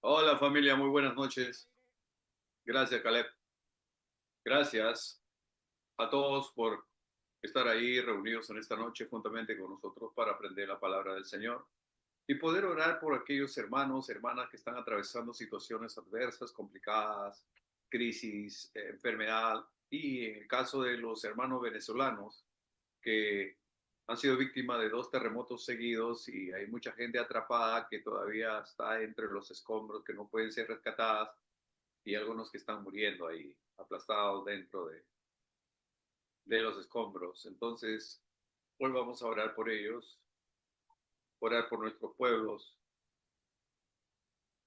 Hola familia, muy buenas noches. Gracias, Caleb. Gracias a todos por estar ahí reunidos en esta noche juntamente con nosotros para aprender la palabra del Señor y poder orar por aquellos hermanos, hermanas que están atravesando situaciones adversas, complicadas, crisis, enfermedad y en el caso de los hermanos venezolanos que han sido víctimas de dos terremotos seguidos y hay mucha gente atrapada que todavía está entre los escombros, que no pueden ser rescatadas y algunos que están muriendo ahí, aplastados dentro de los escombros. Entonces, hoy vamos a orar por ellos, orar por nuestros pueblos,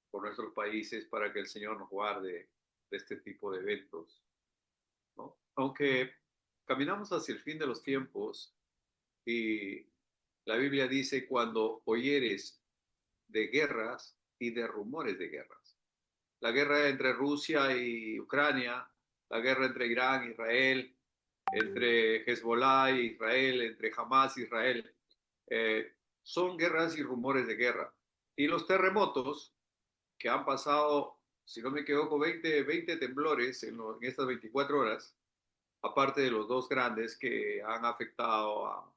por nuestros países, para que el Señor nos guarde de este tipo de eventos, ¿no? Aunque caminamos hacia el fin de los tiempos y la Biblia dice cuando oyeres de guerras y de rumores de guerras. La guerra entre Rusia y Ucrania, la guerra entre Irán e Israel, entre Hezbollah e Israel, entre Hamas e Israel. Son guerras y rumores de guerra. Y los terremotos que han pasado, si no me equivoco, 20 temblores en estas 24 horas, aparte de los dos grandes que han afectado a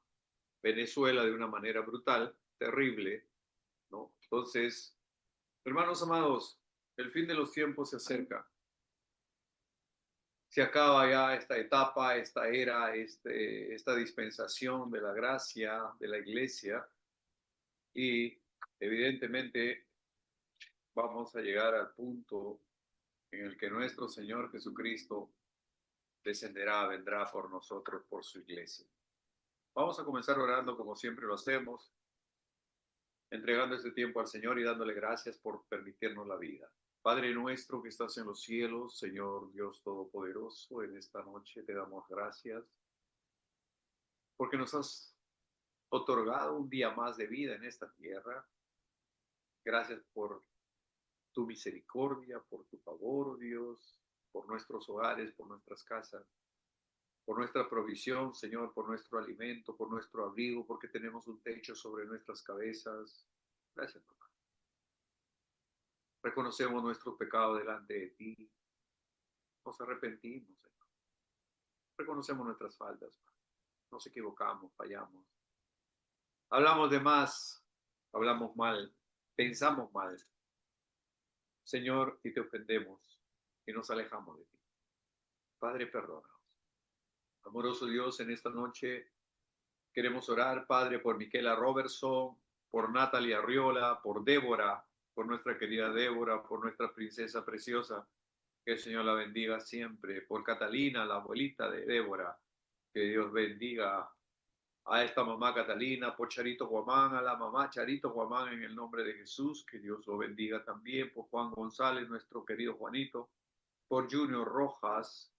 Venezuela de una manera brutal, terrible, ¿no? Entonces, hermanos amados, el fin de los tiempos se acerca. Se acaba ya esta etapa, esta era, esta dispensación de la gracia de la iglesia y evidentemente vamos a llegar al punto en el que nuestro Señor Jesucristo descenderá, vendrá por nosotros, por su iglesia. Vamos a comenzar orando como siempre lo hacemos, entregando este tiempo al Señor y dándole gracias por permitirnos la vida. Padre nuestro que estás en los cielos, Señor Dios Todopoderoso, en esta noche te damos gracias porque nos has otorgado un día más de vida en esta tierra. Gracias por tu misericordia, por tu favor, oh Dios, por nuestros hogares, por nuestras casas, por nuestra provisión, Señor, por nuestro alimento, por nuestro abrigo, porque tenemos un techo sobre nuestras cabezas. Gracias, papá. Reconocemos nuestro pecado delante de ti. Nos arrepentimos, Señor. Reconocemos nuestras faltas. Nos equivocamos, fallamos. Hablamos de más, hablamos mal, pensamos mal, Señor, y te ofendemos y nos alejamos de ti. Padre, perdónanos. Amoroso Dios, en esta noche queremos orar, Padre, por Miquela Robertson, por Natalie Arriola, por Débora, por nuestra querida Débora, por nuestra princesa preciosa. Que el Señor la bendiga siempre. Por Catalina, la abuelita de Débora. Que Dios bendiga a esta mamá Catalina, por Charito Guamán, a la mamá Charito Guamán en el nombre de Jesús. Que Dios lo bendiga también. Por Juan González, nuestro querido Juanito. Por Junior Rojas,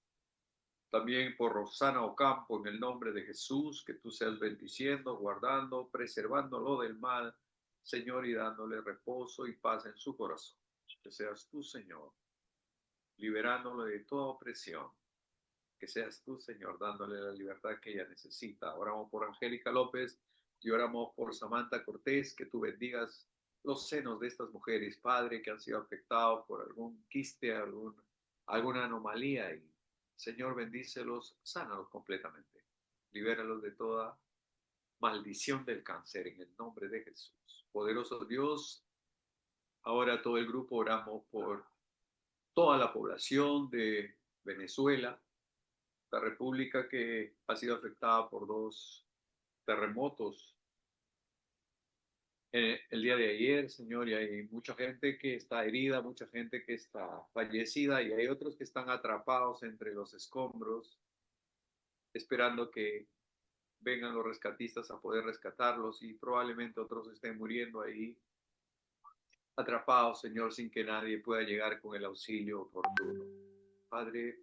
también por Rosana Ocampo, en el nombre de Jesús, que tú seas bendiciendo, guardando, preservándolo del mal, Señor, y dándole reposo y paz en su corazón. Que seas tú, Señor, liberándolo de toda opresión. Que seas tú, Señor, dándole la libertad que ella necesita. Oramos por Angélica López y oramos por Samantha Cortés, que tú bendigas los senos de estas mujeres, Padre, que han sido afectados por algún quiste, alguna anomalía. Y, Señor, bendícelos, sánalos completamente. Libéralos de toda maldición del cáncer en el nombre de Jesús. Poderoso Dios, ahora todo el grupo oramos por toda la población de Venezuela, la república que ha sido afectada por dos terremotos el día de ayer, Señor, y hay mucha gente que está herida, mucha gente que está fallecida y hay otros que están atrapados entre los escombros, esperando que vengan los rescatistas a poder rescatarlos y probablemente otros estén muriendo ahí atrapados, Señor, sin que nadie pueda llegar con el auxilio oportuno. Padre,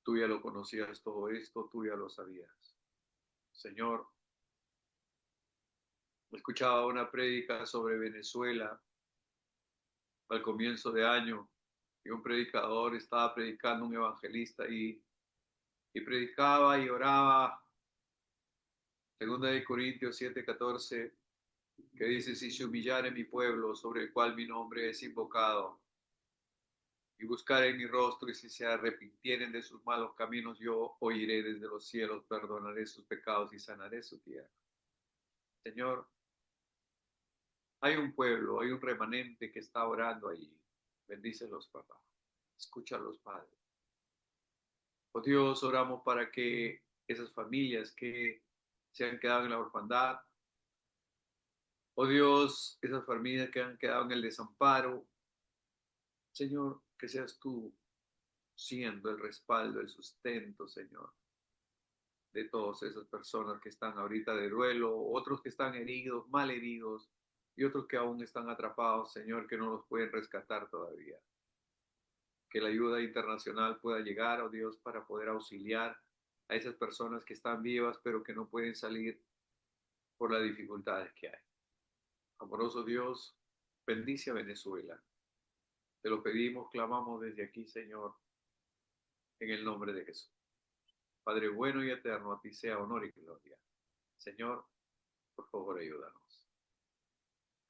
tú ya lo conocías todo esto, tú ya lo sabías. Señor, escuchaba una prédica sobre Venezuela al comienzo de año y un predicador estaba predicando, un evangelista y predicaba y oraba. Segunda de Corintios 7:14 que dice, si se humillare mi pueblo, sobre el cual mi nombre es invocado, y buscaren mi rostro, y si se arrepintieren de sus malos caminos, yo oiré desde los cielos, perdonaré sus pecados y sanaré su tierra. Señor, hay un pueblo, hay un remanente que está orando allí. Bendícelos, papá. Escúchalos, Padre. Oh Dios, oramos para que esas familias que se han quedado en la orfandad, oh Dios, esas familias que han quedado en el desamparo, Señor, que seas tú siendo el respaldo, el sustento, Señor, de todas esas personas que están ahorita de duelo, otros que están heridos, mal heridos, y otros que aún están atrapados, Señor, que no los pueden rescatar todavía. Que la ayuda internacional pueda llegar, oh Dios, para poder auxiliar a esas personas que están vivas, pero que no pueden salir por las dificultades que hay. Amoroso Dios, bendice a Venezuela. Te lo pedimos, clamamos desde aquí, Señor, en el nombre de Jesús. Padre bueno y eterno, a ti sea honor y gloria. Señor, por favor, ayúdanos.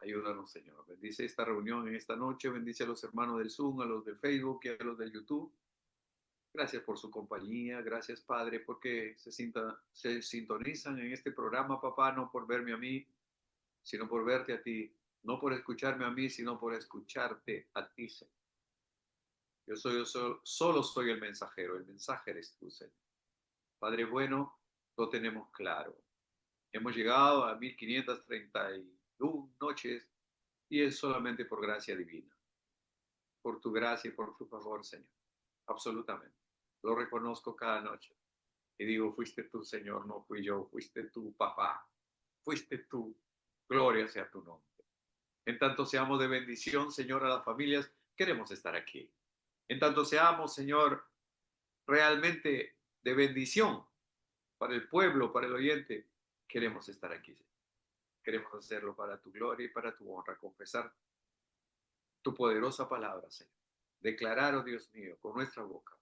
Ayúdanos, Señor. Bendice esta reunión en esta noche. Bendice a los hermanos del Zoom, a los del Facebook y a los del YouTube. Gracias por su compañía. Gracias, Padre, porque se sintonizan en este programa, papá, no por verme a mí, sino por verte a ti. No por escucharme a mí, sino por escucharte a ti, Señor. Solo soy el mensajero. El mensaje eres tú, Señor. Padre bueno, lo tenemos claro. Hemos llegado a 1531 noches y es solamente por gracia divina, por tu gracia y por tu favor, Señor. Absolutamente. Lo reconozco cada noche. Y digo, fuiste tú, Señor, no fui yo, fuiste tú, papá, fuiste tú. Gloria sea tu nombre. En tanto seamos de bendición, Señor, a las familias, queremos estar aquí. En tanto seamos, Señor, realmente de bendición para el pueblo, para el oyente, queremos estar aquí. Queremos hacerlo para tu gloria y para tu honra, confesar tu poderosa palabra, Señor. Declarar, oh Dios mío, con nuestra boca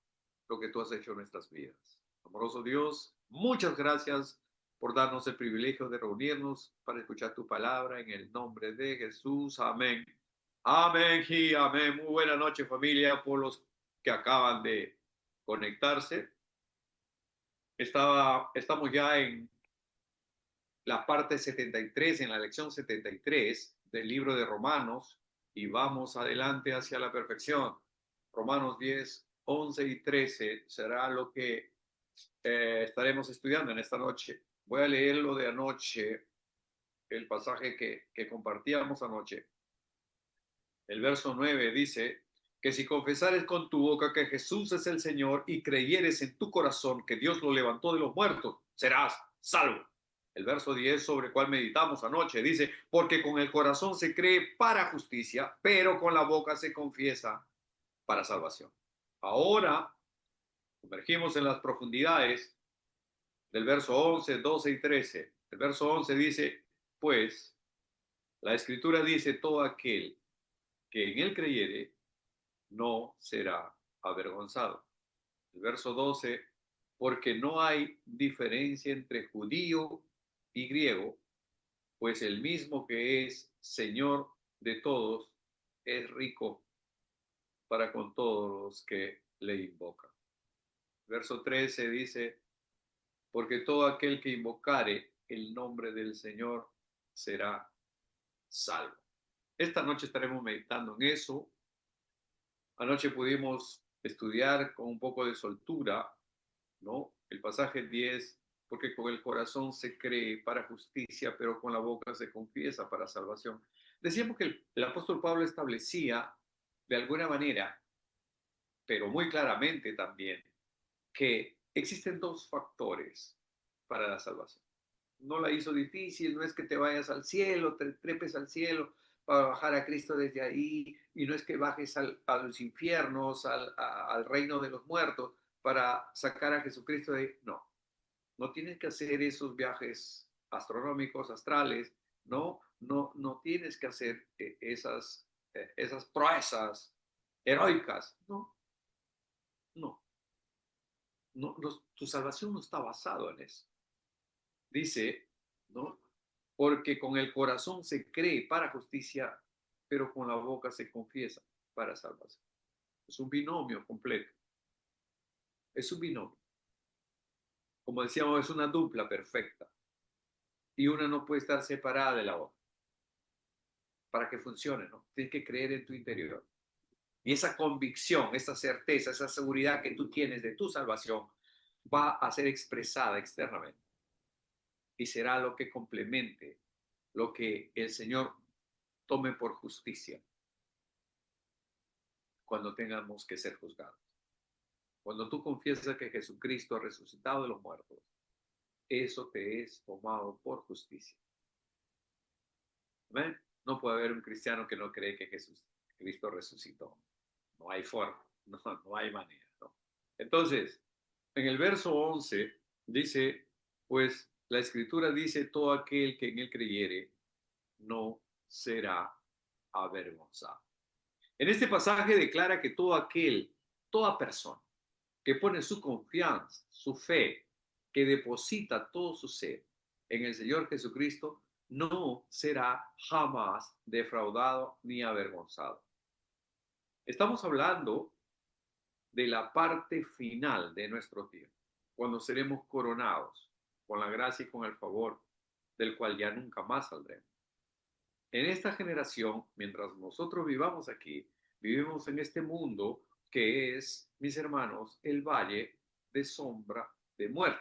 lo que tú has hecho en nuestras vidas. Amoroso Dios, muchas gracias por darnos el privilegio de reunirnos para escuchar tu palabra en el nombre de Jesús. Amén. Amén y amén. Muy buena noche, familia, por los que acaban de conectarse. Estamos ya en la parte 73, en la lección 73 del libro de Romanos, y vamos adelante hacia la perfección. Romanos 10, 11 y 13 será lo que estaremos estudiando en esta noche. Voy a leer lo de anoche, el pasaje que compartíamos anoche. El verso 9 dice que si confesares con tu boca que Jesús es el Señor y creyeres en tu corazón que Dios lo levantó de los muertos, serás salvo. El verso 10 sobre el cual meditamos anoche dice, porque con el corazón se cree para justicia, pero con la boca se confiesa para salvación. Ahora sumergimos en las profundidades del verso 11, 12 y 13. El verso 11 dice, pues, la Escritura dice, todo aquel que en él creyere no será avergonzado. El verso 12, porque no hay diferencia entre judío y griego, pues el mismo que es Señor de todos es rico para con todos los que le invocan. Verso 13 dice, porque todo aquel que invocare el nombre del Señor será salvo. Esta noche estaremos meditando en eso. Anoche pudimos estudiar con un poco de soltura, ¿no? El pasaje 10, porque con el corazón se cree para justicia, pero con la boca se confiesa para salvación. Decíamos que el apóstol Pablo establecía de alguna manera, pero muy claramente también, que existen dos factores para la salvación. No la hizo difícil, no es que te vayas al cielo, te trepes al cielo para bajar a Cristo desde ahí, y no es que bajes a los infiernos, al reino de los muertos, para sacar a Jesucristo de ahí. No, no tienes que hacer esos viajes astronómicos, astrales, no tienes que hacer esas proezas heroicas. No, no, no, tu salvación no está basado en eso. Dice, ¿no? Porque con el corazón se cree para justicia, pero con la boca se confiesa para salvación. Es un binomio completo. Es un binomio. Como decíamos, es una dupla perfecta. Y una no puede estar separada de la otra. Para que funcione, ¿no? Tienes que creer en tu interior. Y esa convicción, esa certeza, esa seguridad que tú tienes de tu salvación va a ser expresada externamente. Y será lo que complemente lo que el Señor tome por justicia cuando tengamos que ser juzgados. Cuando tú confiesas que Jesucristo ha resucitado de los muertos, eso te es tomado por justicia. ¿Ven? No puede haber un cristiano que no cree que Cristo resucitó. No hay forma, no hay manera. ¿No? Entonces, en el verso 11 dice, pues la escritura dice, todo aquel que en él creyere no será avergonzado. En este pasaje declara que todo aquel, toda persona que pone su confianza, su fe, que deposita todo su ser en el Señor Jesucristo, no será jamás defraudado ni avergonzado. Estamos hablando de la parte final de nuestro tiempo, cuando seremos coronados con la gracia y con el favor del cual ya nunca más saldremos. En esta generación, mientras nosotros vivamos aquí, vivimos en este mundo que es, mis hermanos, el valle de sombra de muerte.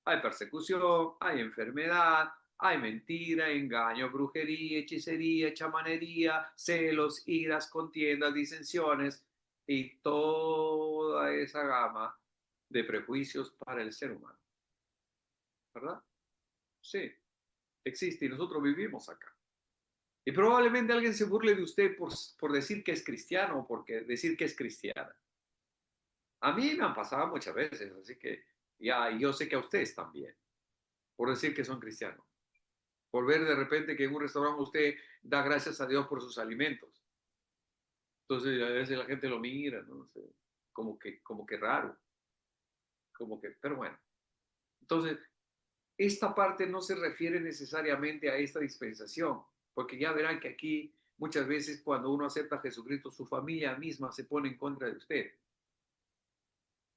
Hay persecución, hay enfermedad, hay mentira, engaño, brujería, hechicería, chamanería, celos, iras, contiendas, disensiones y toda esa gama de prejuicios para el ser humano. ¿Verdad? Sí, existe y nosotros vivimos acá. Y probablemente alguien se burle de usted por decir que es cristiano o por decir que es cristiana. A mí me han pasado muchas veces, así que ya, yo sé que a ustedes también, por decir que son cristianos. Por ver de repente que en un restaurante usted da gracias a Dios por sus alimentos. Entonces a veces la gente lo mira, ¿no? sé, como que raro, como que, pero bueno. Entonces, esta parte no se refiere necesariamente a esta dispensación, porque ya verán que aquí muchas veces cuando uno acepta a Jesucristo, su familia misma se pone en contra de usted.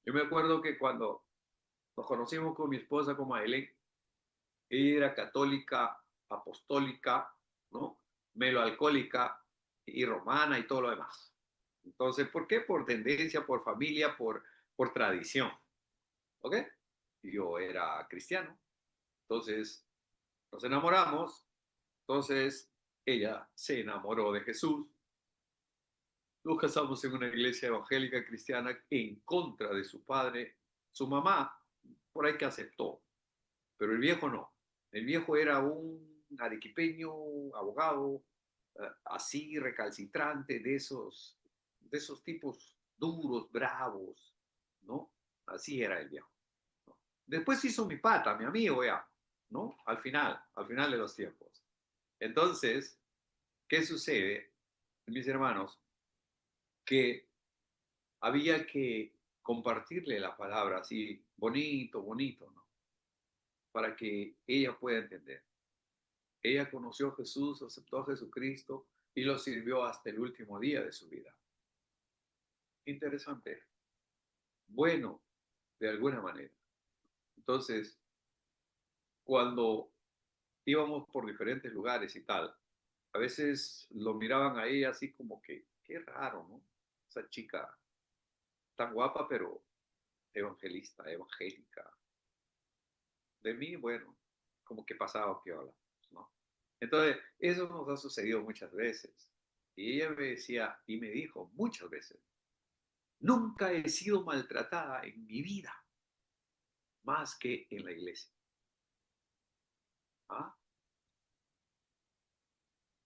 Yo me acuerdo que cuando nos conocimos con mi esposa, con Maelén, ella era católica, apostólica, ¿no? Meloalcohólica y romana y todo lo demás. Entonces, ¿por qué? Por tendencia, por familia, por tradición. ¿Ok? Yo era cristiano. Entonces, nos enamoramos. Entonces, ella se enamoró de Jesús. Nos casamos en una iglesia evangélica cristiana en contra de su padre. Su mamá, por ahí que aceptó, pero el viejo no. El viejo era un arequipeño, abogado, así recalcitrante, de esos tipos duros, bravos, ¿no? Así era el viejo. ¿No? Después hizo mi pata, mi amigo ya, ¿no? Al final de los tiempos. Entonces, ¿qué sucede, mis hermanos? Que había que compartirle la palabra así, bonito, bonito, ¿no? Para que ella pueda entender. Ella conoció a Jesús, aceptó a Jesucristo y lo sirvió hasta el último día de su vida. Interesante. Bueno, de alguna manera. Entonces, cuando íbamos por diferentes lugares y tal, a veces lo miraban a ella así como que, qué raro, ¿no? Esa chica tan guapa, pero evangelista, evangélica. De mí, bueno, como que pasaba piola, ¿no? Entonces, eso nos ha sucedido muchas veces. Y ella me decía, y me dijo muchas veces, nunca he sido maltratada en mi vida, más que en la iglesia. ¿Ah?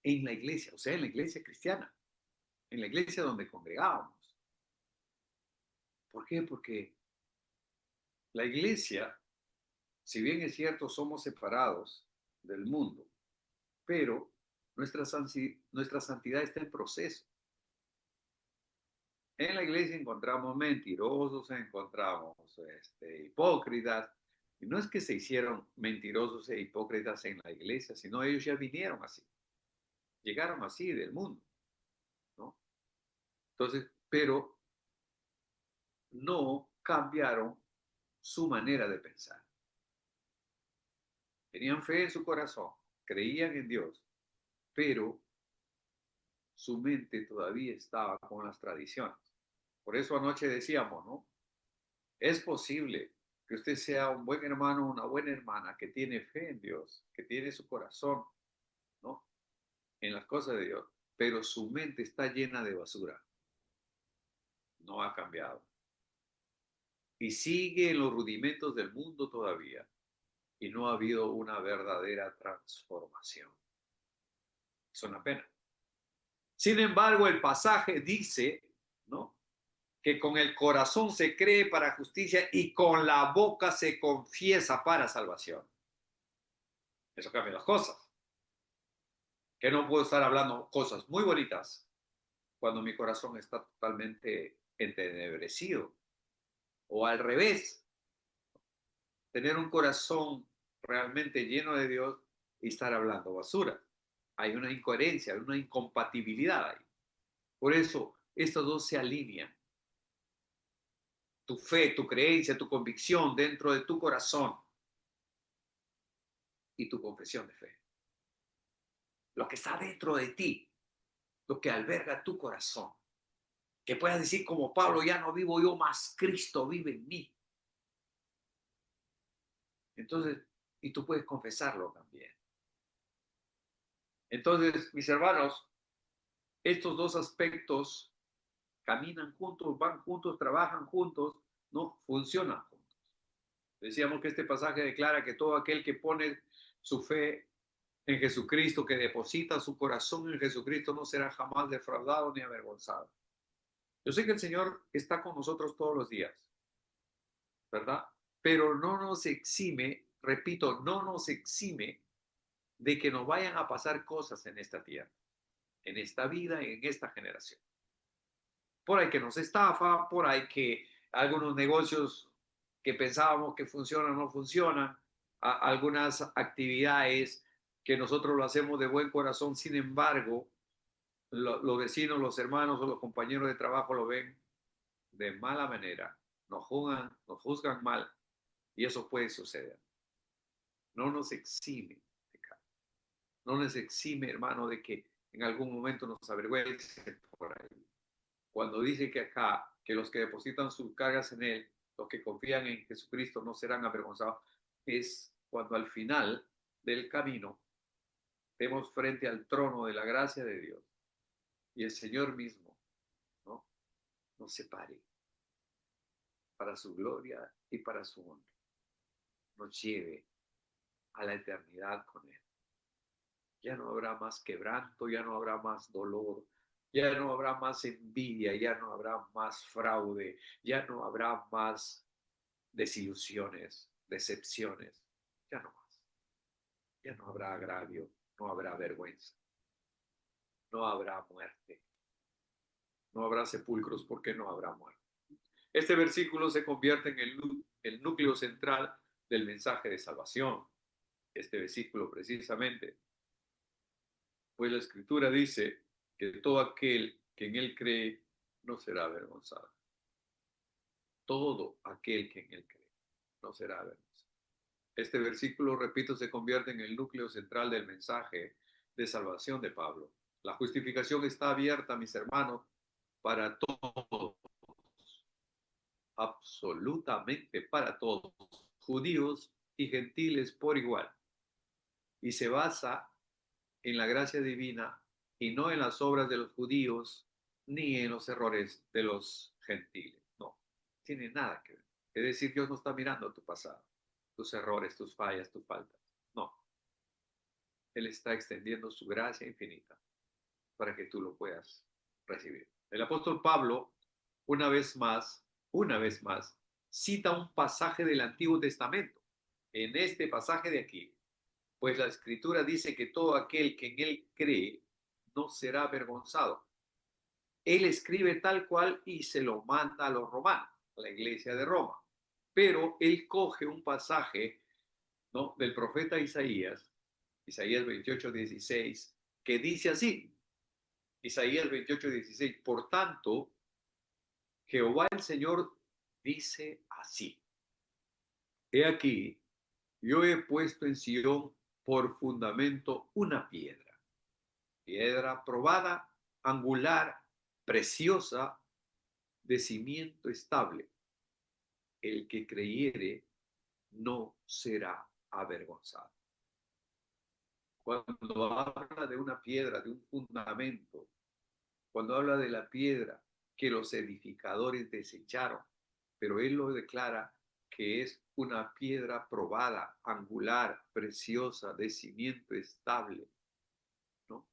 En la iglesia, o sea, en la iglesia cristiana, en la iglesia donde congregábamos. ¿Por qué? Porque la iglesia, si bien es cierto, somos separados del mundo, pero nuestra santidad está en proceso. En la iglesia encontramos mentirosos, encontramos hipócritas, Y no es que se hicieron mentirosos e hipócritas en la iglesia, sino ellos ya vinieron así, llegaron así del mundo, ¿no? Entonces, pero no cambiaron su manera de pensar. Tenían fe en su corazón, creían en Dios, pero su mente todavía estaba con las tradiciones. Por eso anoche decíamos, ¿no? Es posible que usted sea un buen hermano, una buena hermana que tiene fe en Dios, que tiene su corazón, ¿no? En las cosas de Dios, pero su mente está llena de basura. No ha cambiado. Y sigue en los rudimentos del mundo todavía. Y no ha habido una verdadera transformación. Es una pena. Sin embargo, el pasaje dice, ¿no? Que con el corazón se cree para justicia y con la boca se confiesa para salvación. Eso cambia las cosas. Que no puedo estar hablando cosas muy bonitas cuando mi corazón está totalmente entenebrecido. O al revés, tener un corazón realmente lleno de Dios y estar hablando basura. Hay una incoherencia, hay una incompatibilidad ahí. Por eso, estos dos se alinean. Tu fe, tu creencia, tu convicción dentro de tu corazón y tu confesión de fe. Lo que está dentro de ti, lo que alberga tu corazón. Que puedas decir como Pablo, ya no vivo yo, más Cristo vive en mí. Entonces, y tú puedes confesarlo también. Entonces, mis hermanos, estos dos aspectos caminan juntos, van juntos, trabajan juntos, no funcionan juntos. Decíamos que este pasaje declara que todo aquel que pone su fe en Jesucristo, que deposita su corazón en Jesucristo, no será jamás defraudado ni avergonzado. Yo sé que el Señor está con nosotros todos los días, ¿verdad? Pero no nos exime, repito, no nos exime de que nos vayan a pasar cosas en esta tierra, en esta vida y en esta generación. Por ahí que nos estafa, por ahí que algunos negocios que pensábamos que funcionan no funcionan, algunas actividades que nosotros lo hacemos de buen corazón, sin embargo, los vecinos, los hermanos o los compañeros de trabajo lo ven de mala manera, nos juzgan mal y eso puede suceder. No nos exime, no nos exime, hermano, de que en algún momento nos avergüence por ahí. Cuando dice que acá, que los que depositan sus cargas en Él, los que confían en Jesucristo no serán avergonzados, es cuando al final del camino estemos frente al trono de la gracia de Dios y el Señor mismo, ¿no? Nos separe para su gloria y para su honra, nos lleve a la eternidad con Él. Ya no habrá más quebranto, ya no habrá más dolor, ya no habrá más envidia, ya no habrá más fraude, ya no habrá más desilusiones, decepciones, ya no más. Ya no habrá agravio, no habrá vergüenza, no habrá muerte, no habrá sepulcros porque no habrá muerte. Este versículo se convierte en el núcleo central del mensaje de salvación. Este versículo precisamente, pues la escritura dice que todo aquel que en él cree no será avergonzado. Todo aquel que en él cree no será avergonzado. Este versículo, repito, se convierte en el núcleo central del mensaje de salvación de Pablo. La justificación está abierta, mis hermanos, para todos, absolutamente para todos, judíos y gentiles por igual. Y se basa en la gracia divina y no en las obras de los judíos ni en los errores de los gentiles. No, tiene nada que ver. Es decir, Dios no está mirando tu pasado, tus errores, tus fallas, tus faltas. No, Él está extendiendo su gracia infinita para que tú lo puedas recibir. El apóstol Pablo, una vez más, cita un pasaje del Antiguo Testamento. En este pasaje de aquí, pues la escritura dice que todo aquel que en él cree no será avergonzado. Él escribe tal cual y se lo manda a los romanos, a la iglesia de Roma. Pero él coge un pasaje, ¿no?, del profeta Isaías, Isaías 28:16, que dice así, Isaías 28:16, por tanto, Jehová el Señor dice así, he aquí, yo he puesto en Sión por fundamento una piedra, piedra probada, angular, preciosa, de cimiento estable. El que creyere no será avergonzado. Cuando habla de una piedra, de un fundamento, cuando habla de la piedra que los edificadores desecharon, pero él lo declara que es una piedra probada, angular, preciosa, de cimiento estable, ¿no?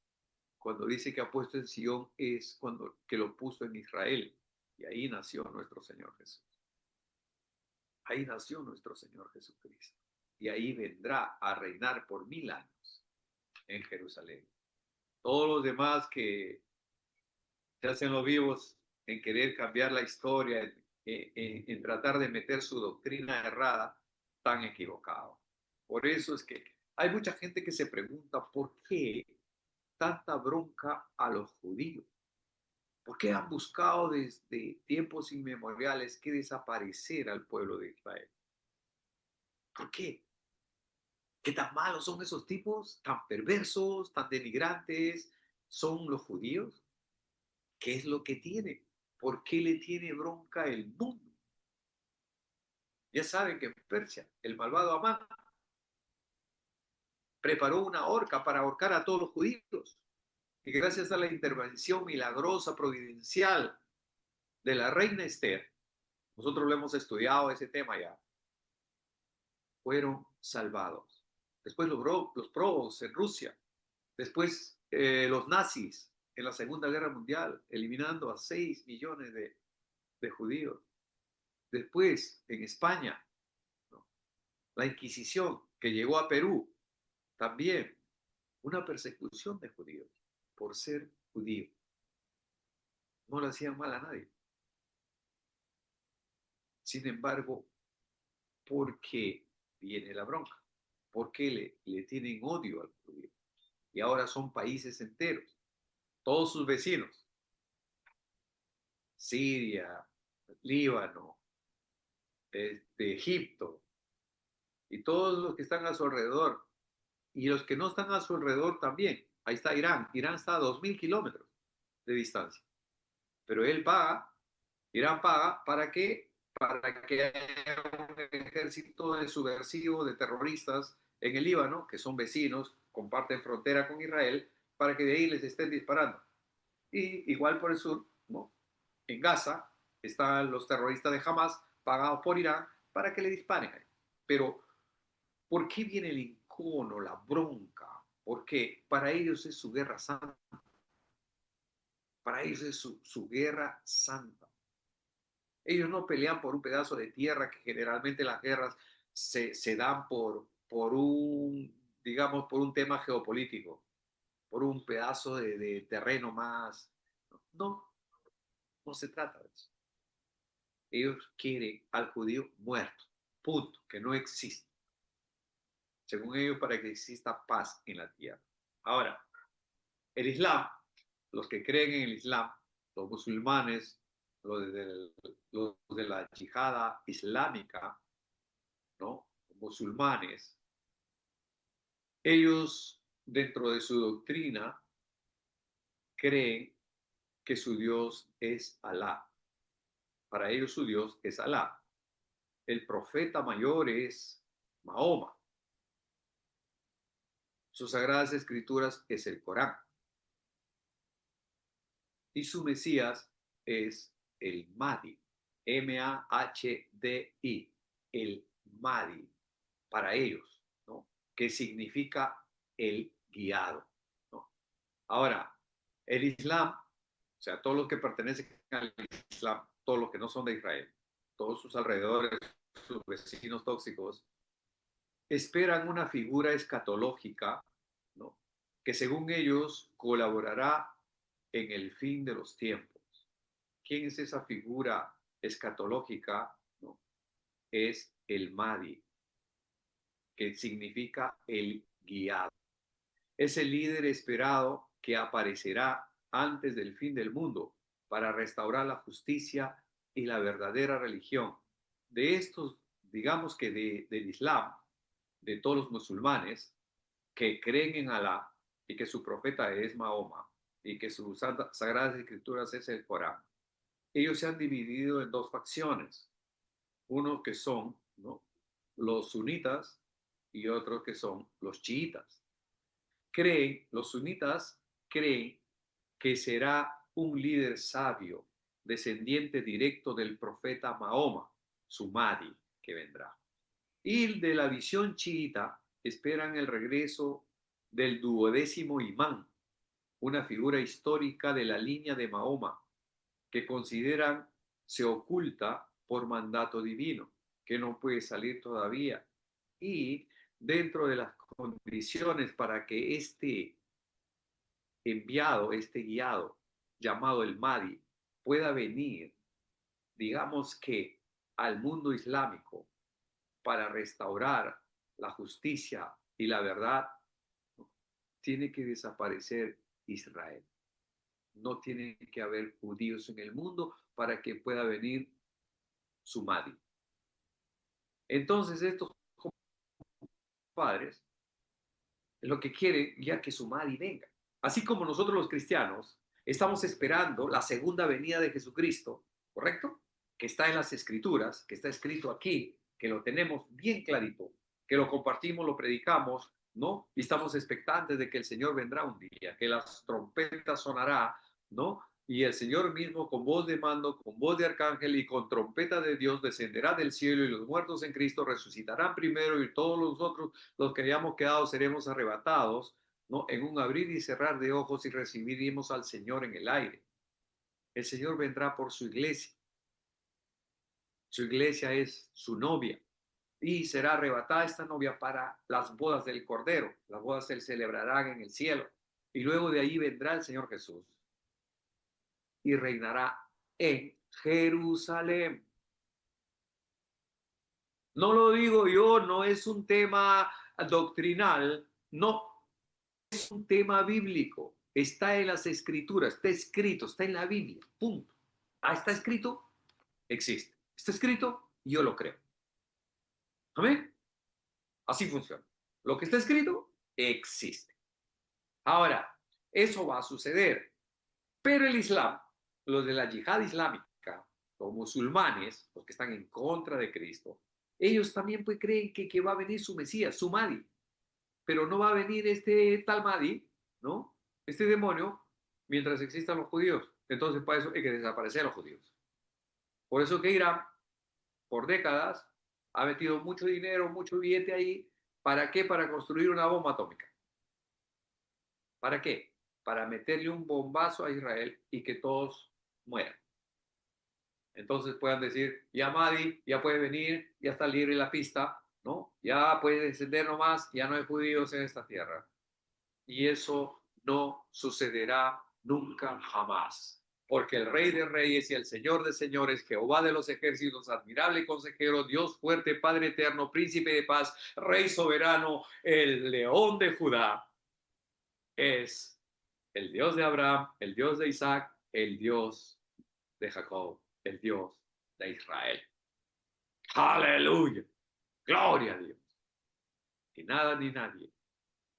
Cuando dice que ha puesto en Sion es cuando que lo puso en Israel, y ahí nació nuestro Señor Jesús. Ahí nació nuestro Señor Jesucristo, y ahí vendrá a reinar por 1000 años en Jerusalén. Todos los demás que se hacen los vivos en querer cambiar la historia, en tratar de meter su doctrina errada, están equivocados. Por eso es que hay mucha gente que se pregunta por qué tanta bronca a los judíos. ¿Por qué han buscado desde tiempos inmemoriales que desaparecer al pueblo de Israel? ¿Por qué? ¿Qué tan malos son esos tipos? ¿Tan perversos, tan denigrantes son los judíos? ¿Qué es lo que tiene? ¿Por qué le tiene bronca el mundo? Ya saben que en Persia, el malvado Amán preparó una horca para ahorcar a todos los judíos. Y gracias a la intervención milagrosa, providencial de la reina Esther, nosotros lo hemos estudiado ese tema ya, fueron salvados. Después los probos en Rusia, después los nazis en la Segunda Guerra Mundial, eliminando a 6 millones de judíos. Después, en España, ¿no?, la Inquisición que llegó a Perú, también una persecución de judíos por ser judío. No le hacían mal a nadie. Sin embargo, ¿por qué viene la bronca? ¿Por qué le tienen odio al judío? Y ahora son países enteros, todos sus vecinos, Siria, Líbano, Egipto, y todos los que están a su alrededor, y los que no están a su alrededor también. Ahí está Irán. Irán está a 2000 kilómetros de distancia. Pero Irán paga, ¿para qué? Para que haya un ejército de subversivos, de terroristas en el Líbano, que son vecinos, comparten frontera con Israel, para que de ahí les estén disparando. Y igual por el sur, ¿no?, en Gaza están los terroristas de Hamas, pagados por Irán, para que le disparen. Pero ¿por qué viene el encono, la bronca? Porque para ellos es su guerra santa. Para ellos es su guerra santa. Ellos no pelean por un pedazo de tierra, que generalmente las guerras se dan por un, digamos, por un tema geopolítico, por un pedazo de terreno más. No, no se trata de eso. Ellos quieren al judío muerto, punto, que no existe. Según ellos, para que exista paz en la tierra. Ahora, el Islam, los que creen en el Islam, los musulmanes, los de la yihada islámica, ¿no?, musulmanes, ellos dentro de su doctrina creen que su Dios es Alá. Para ellos su Dios es Alá. El profeta mayor es Mahoma. Sus sagradas escrituras es el Corán. Y su Mesías es el Mahdi, Mahdi, el Mahdi, para ellos, ¿no?, que significa el guiado, ¿no? Ahora, el Islam, o sea, todos los que pertenecen al Islam, todos los que no son de Israel, todos sus alrededores, sus vecinos tóxicos, esperan una figura escatológica, ¿no?, que según ellos colaborará en el fin de los tiempos. ¿Quién es esa figura escatológica, ¿no?, es el Mahdi, que significa el guiado. Es el líder esperado que aparecerá antes del fin del mundo para restaurar la justicia y la verdadera religión. De estos, digamos que del Islam, de todos los musulmanes que creen en Alá y que su profeta es Mahoma y que sus sagradas escrituras es el Corán, ellos se han dividido en dos facciones, uno que son, ¿no?, los sunitas y otros que son los chiitas. Los sunitas creen que será un líder sabio, descendiente directo del profeta Mahoma, su Mahdi, que vendrá. Y de la visión chiita esperan el regreso del duodécimo imán, una figura histórica de la línea de Mahoma, que consideran se oculta por mandato divino, que no puede salir todavía. Y dentro de las condiciones para que este enviado, este guiado, llamado el Mahdi, pueda venir, digamos que al mundo islámico para restaurar la justicia y la verdad, tiene que desaparecer Israel. No tiene que haber judíos en el mundo para que pueda venir su Mahdi. Entonces estos padres lo que quieren ya que su Mahdi venga. Así como nosotros los cristianos estamos esperando la segunda venida de Jesucristo, ¿correcto? Que está en las escrituras, que está escrito aquí, que lo tenemos bien clarito, que lo compartimos, lo predicamos, ¿no? Y estamos expectantes de que el Señor vendrá un día, que las trompetas sonará, ¿no? Y el Señor mismo con voz de mando, con voz de arcángel y con trompeta de Dios descenderá del cielo y los muertos en Cristo resucitarán primero y todos los otros, los que hayamos quedado, seremos arrebatados, ¿no?, en un abrir y cerrar de ojos y recibiremos al Señor en el aire. El Señor vendrá por su iglesia. Su iglesia es su novia y será arrebatada esta novia para las bodas del Cordero. Las bodas se celebrarán en el cielo y luego de ahí vendrá el Señor Jesús y reinará en Jerusalén. No lo digo yo, no es un tema doctrinal, no, es un tema bíblico. Está en las escrituras, está escrito, está en la Biblia, punto. Ah, está escrito, existe. Está escrito, yo lo creo. ¿Amén? Así funciona. Lo que está escrito, existe. Ahora, eso va a suceder. Pero el Islam, los de la yihad islámica, los musulmanes, los que están en contra de Cristo, ellos también pues creen que va a venir su Mesías, su Mahdi, pero no va a venir este tal Mahdi, ¿no? Este demonio, mientras existan los judíos. Entonces, para eso hay que desaparecer a los judíos. Por eso que Irán, por décadas, ha metido mucho dinero, mucho billete ahí. ¿Para qué? Para construir una bomba atómica. ¿Para qué? Para meterle un bombazo a Israel y que todos mueran. Entonces puedan decir, ya Mahdi, ya puede venir, ya está libre la pista, ¿no? Ya puede descender nomás, ya no hay judíos en esta tierra. Y eso no sucederá nunca jamás. Porque el Rey de Reyes y el Señor de Señores, Jehová de los ejércitos, admirable consejero, Dios fuerte, Padre eterno, príncipe de paz, Rey soberano, el León de Judá, es el Dios de Abraham, el Dios de Isaac, el Dios de Jacob, el Dios de Israel. Aleluya. Gloria a Dios. Y nada ni nadie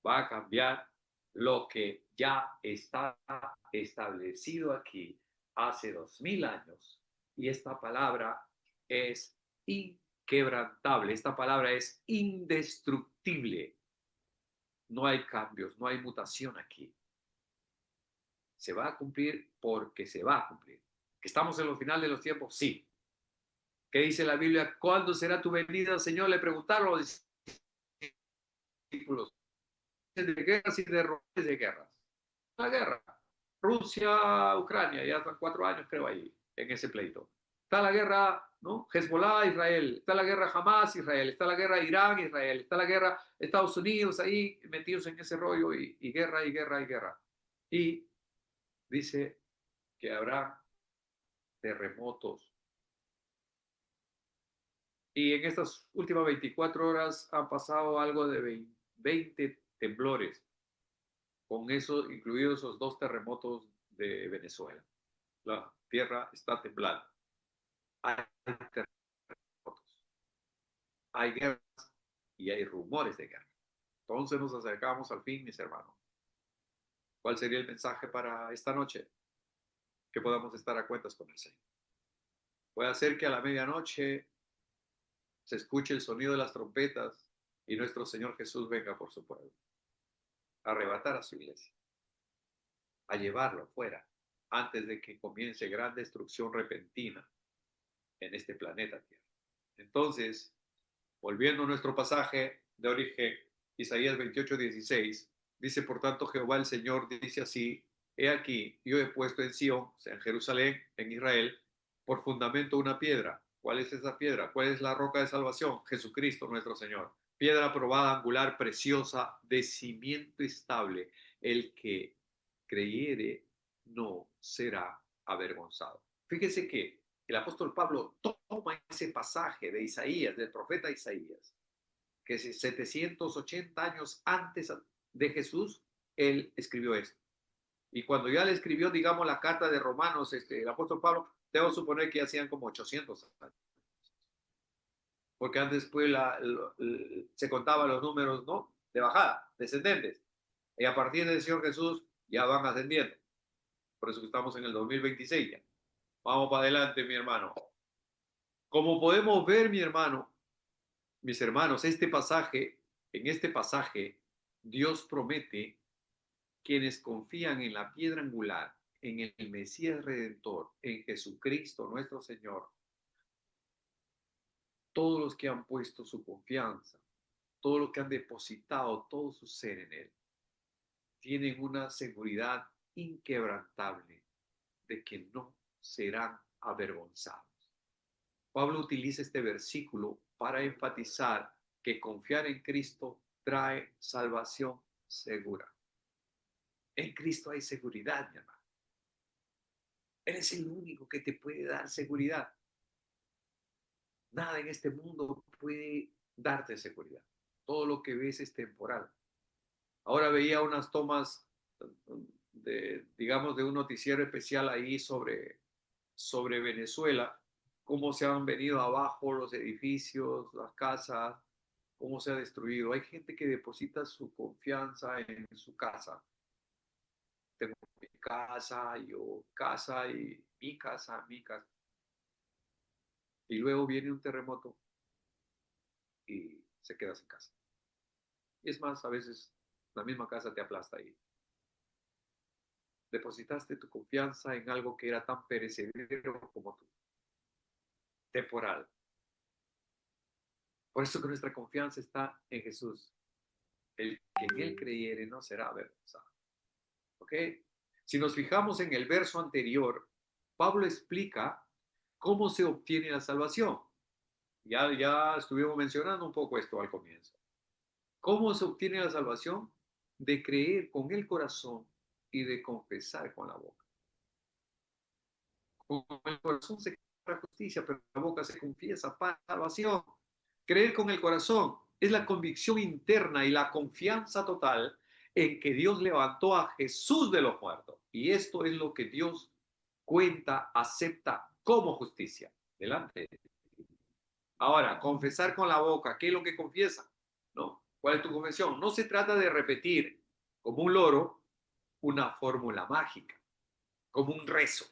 va a cambiar lo que ya está establecido aquí hace 2000 años. Y esta palabra es inquebrantable, esta palabra es indestructible. No hay cambios, no hay mutación aquí. Se va a cumplir porque se va a cumplir. ¿Que estamos en los finales de los tiempos? Sí. ¿Qué dice la Biblia? ¿Cuándo será tu venida, Señor? Le preguntaron los discípulos. De guerras y de rumores de guerras. La guerra. Rusia, Ucrania, ya están 4 años creo ahí, en ese pleito. Está la guerra, ¿no? Hezbollah, Israel. Está la guerra Hamas, Israel. Está la guerra Irán, Israel. Está la guerra Estados Unidos ahí metidos en ese rollo y guerra y guerra y guerra. Y dice que habrá terremotos, Y en estas últimas 24 horas han pasado algo de 20 temblores, con eso incluidos esos 2 terremotos de Venezuela. La tierra está temblando. Hay terremotos, hay guerras y hay rumores de guerra. Entonces nos acercamos al fin, mis hermanos. ¿Cuál sería el mensaje para esta noche? Que podamos estar a cuentas con el Señor. Puede ser que a la medianoche se escuche el sonido de las trompetas y nuestro Señor Jesús venga por su pueblo, a arrebatar a su iglesia, a llevarlo fuera, antes de que comience gran destrucción repentina en este planeta Tierra. Entonces, volviendo a nuestro pasaje de origen, Isaías 28:16, dice, por tanto, Jehová el Señor dice así, he aquí, yo he puesto en Sión, o sea, en Jerusalén, en Israel, por fundamento una piedra. ¿Cuál es esa piedra? ¿Cuál es la roca de salvación? Jesucristo nuestro Señor. Piedra probada, angular, preciosa, de cimiento estable. El que creyere no será avergonzado. Fíjese que el apóstol Pablo toma ese pasaje de Isaías, del profeta Isaías, que es 780 años antes de Jesús, él escribió esto. Y cuando ya le escribió, digamos, la carta de Romanos, el apóstol Pablo, debo suponer que ya hacían como 800 años. Porque antes pues, se contaban los números, ¿no? De bajada, descendentes. Y a partir del Señor Jesús ya van ascendiendo. Por eso que estamos en el 2026 ya. Vamos para adelante, mi hermano. Como podemos ver, mi hermano, mis hermanos, en este pasaje, Dios promete quienes confían en la piedra angular, en el Mesías Redentor, en Jesucristo nuestro Señor, todos los que han puesto su confianza, todos los que han depositado todo su ser en Él, tienen una seguridad inquebrantable de que no serán avergonzados. Pablo utiliza este versículo para enfatizar que confiar en Cristo trae salvación segura. En Cristo hay seguridad, mi hermano. Él es el único que te puede dar seguridad. Nada en este mundo puede darte seguridad. Todo lo que ves es temporal. Ahora veía unas tomas digamos, de un noticiero especial ahí sobre Venezuela, cómo se han venido abajo los edificios, las casas, cómo se ha destruido. Hay gente que deposita su confianza en su casa. Tengo mi casa, yo casa y mi casa, mi casa. Y luego viene un terremoto y se queda sin casa. Y es más, a veces la misma casa te aplasta ahí. Depositaste tu confianza en algo que era tan perecedero como tú, temporal. Por eso que nuestra confianza está en Jesús. El que en Él creyere no será avergonzado. ¿Ok? Si nos fijamos en el verso anterior, Pablo explica cómo se obtiene la salvación. Ya estuvimos mencionando un poco esto al comienzo. ¿Cómo se obtiene la salvación? De creer con el corazón y de confesar con la boca. Con el corazón se para justicia, pero la boca se confiesa para salvación. Creer con el corazón es la convicción interna y la confianza total en que Dios levantó a Jesús de los muertos. Y esto es lo que Dios cuenta, acepta como justicia delante de ti. Ahora, confesar con la boca, ¿qué es lo que confiesa? ¿No? ¿Cuál es tu confesión? No se trata de repetir como un loro una fórmula mágica, como un rezo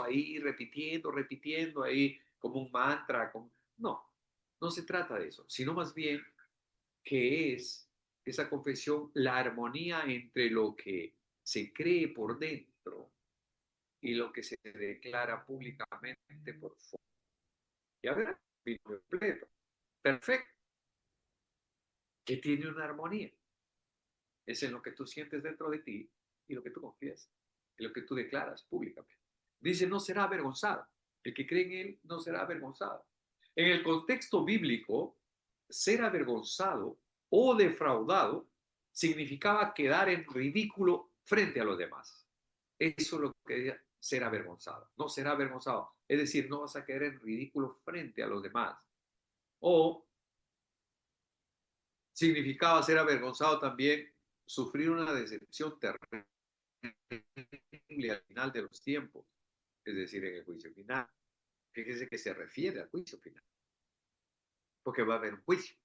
ahí, repitiendo ahí, como un mantra. No, no se trata de eso, sino más bien que es esa confesión la armonía entre lo que se cree por dentro y lo que se declara públicamente por fuera. Ya verás, completo, perfecto, que tiene una armonía. Es en lo que tú sientes dentro de ti y lo que tú confiesas, y lo que tú declaras públicamente. Dice, no será avergonzado. El que cree en Él no será avergonzado. En el contexto bíblico, ser avergonzado o defraudado significaba quedar en ridículo frente a los demás. Eso es lo que ser avergonzado. No será avergonzado. Es decir, no vas a caer en ridículo frente a los demás. O significaba ser avergonzado también sufrir una decepción terrible al final de los tiempos, es decir, en el juicio final. Fíjese que se refiere al juicio final, porque va a haber un juicio.